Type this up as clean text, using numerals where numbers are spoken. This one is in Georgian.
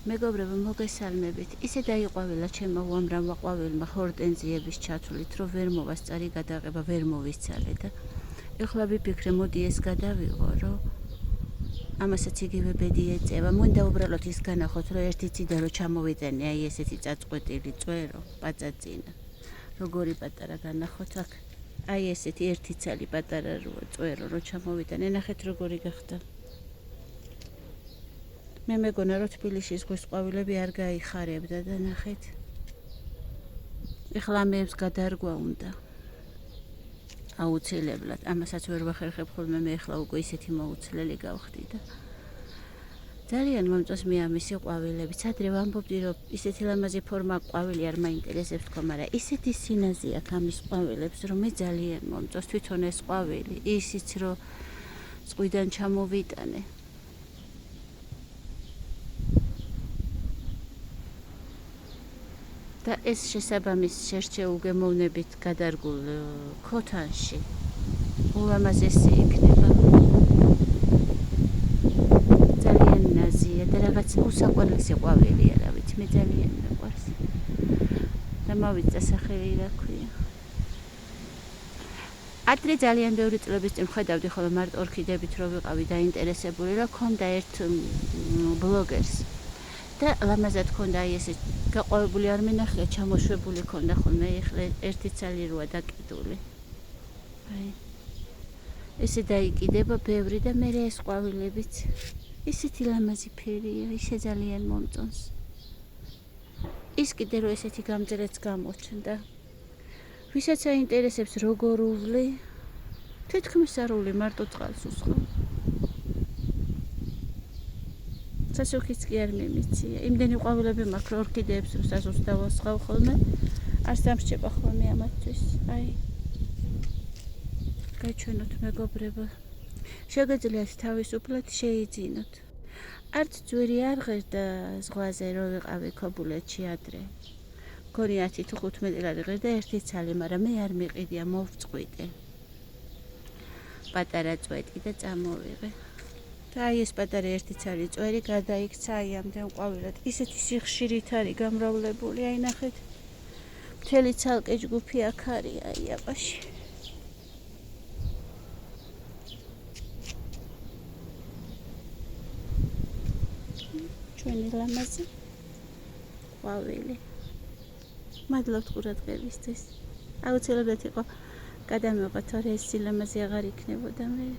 მეგობრებო, მოგესალმებით. ისე დაიყვავილა ჩემმა უამრავმა ყვავილმა ჰორტენზიების ჩათვლით, რომ ვერ მოვასწარი გადაღება, ვერ მოვისწალე და ეხლა ვიფიქრე, მოდი ეს გადავიღო, რომ ამასაც იგივე ბედი ეწევა. მინდა უბრალოდ ის განახოთ, რომ ერთი ციდან რომ ჩამოვიტანე, აი ესეთი წაწყვეტილი წვერო, პაწაწინა. როგორი პატარა განახოთ აქ. აი ესეთი ერთი ცალი პატარა წვერო რომ ჩამოვიტანე, ნახეთ როგორი გახდა. მე მეგონა რომ თბილისში ზღვის ყვავილები არ გაიხარებდა და ნახეთ. ეხლა ამებს გადარგვა უნდა. აუცილებლად, ამასაც ვერ ვახერხებ ხოლმე, მე ეხლა უკვე ისეთი მოუცლელი გავხდი და ძალიან მომწონს მე ამისი ყვავილები. ადრე ვამბობდი, რომ ისეთი ლამაზი ფორმა ყვავილი არ მაინტერესებს თქო, მაგრამ ისეთი სინაზი აქვს ამის ყვავილებს, რომ მე ძალიან მომწონს თვითონ ეს ყვავილი, ისიც რომ ზღვიდან ჩამოვიტანე. და ეს შესაბამის შერჩეულ გემოვნებით გადარგულ ქოთანში ულამაზესი იქნება. ძალიან ნაზია და რაღაც უსაყვარლესი ყვავილია, რა ვიცი, მე ძალიან მეყვარს. და მოვიწყე სახელი რა ქვია. ადრე ძალიან ბევრი წლების წინ ხედავდი ხოლმე მარტო ორქიდეებით რო ვიყავი დაინტერესებული, რომ ქონდა ერთ ბლოგერს. და ლამაზად ქონდა აი ესე გაყვავებული არ მინახია, ჩამოშვებული ქონდა ხოლმე, ეხლა ერთი ცალი როა დაკიდული. აი ესე დაიკიდება ბევრი და მე ეს ყვავილებიც ისეთი ლამაზი ფერია, ისე ძალიან მომწონს. ის კიდე რომ ესეთი გამძლეც გამოჩნდა. ვისაც აინტერესებს როგორ უვლი, თითქმის არ უვლი, მარტო წყალს უსხავ. სასუქიც კი არ მიმიცია. იმდენი ყვავილები მაქვს, რომ ორქიდეებს რო საზოს დავასხავ ხოლმე, არ სამრჩება ხოლმე ამათთვის. აი. გაჩვენოთ მეგობრებო. შეგეძლიათ თავისუფლად შეიძინოთ. არც ძვირი არ ღერდა ზღვაზე რო ვიყავი ქობულეთში ადრე. მგონი 10 თუ 15 ლარი ღერდა ერთი ცალი, მაგრამ მე არ მიყიდია, მოვწყვიტე. პატარა წვეტი და წამოვიღე. და აი ეს პატარა ერთი ცალი წვერი გადაიქცა აი ამდენ ყვავილად. ისეთი სიხშირით არის გამრავლებული, აი ნახეთ. მთელი ცალკე ჯგუფი აქ არის, აი აბაში. ჩვენი ლამაზი ყვავილი. მადლობთ ყურადღებისთვის. აუცილებლად იყო გადამეღოთ, თორე ეს სილამაზე აღარ იქნებოდა მე.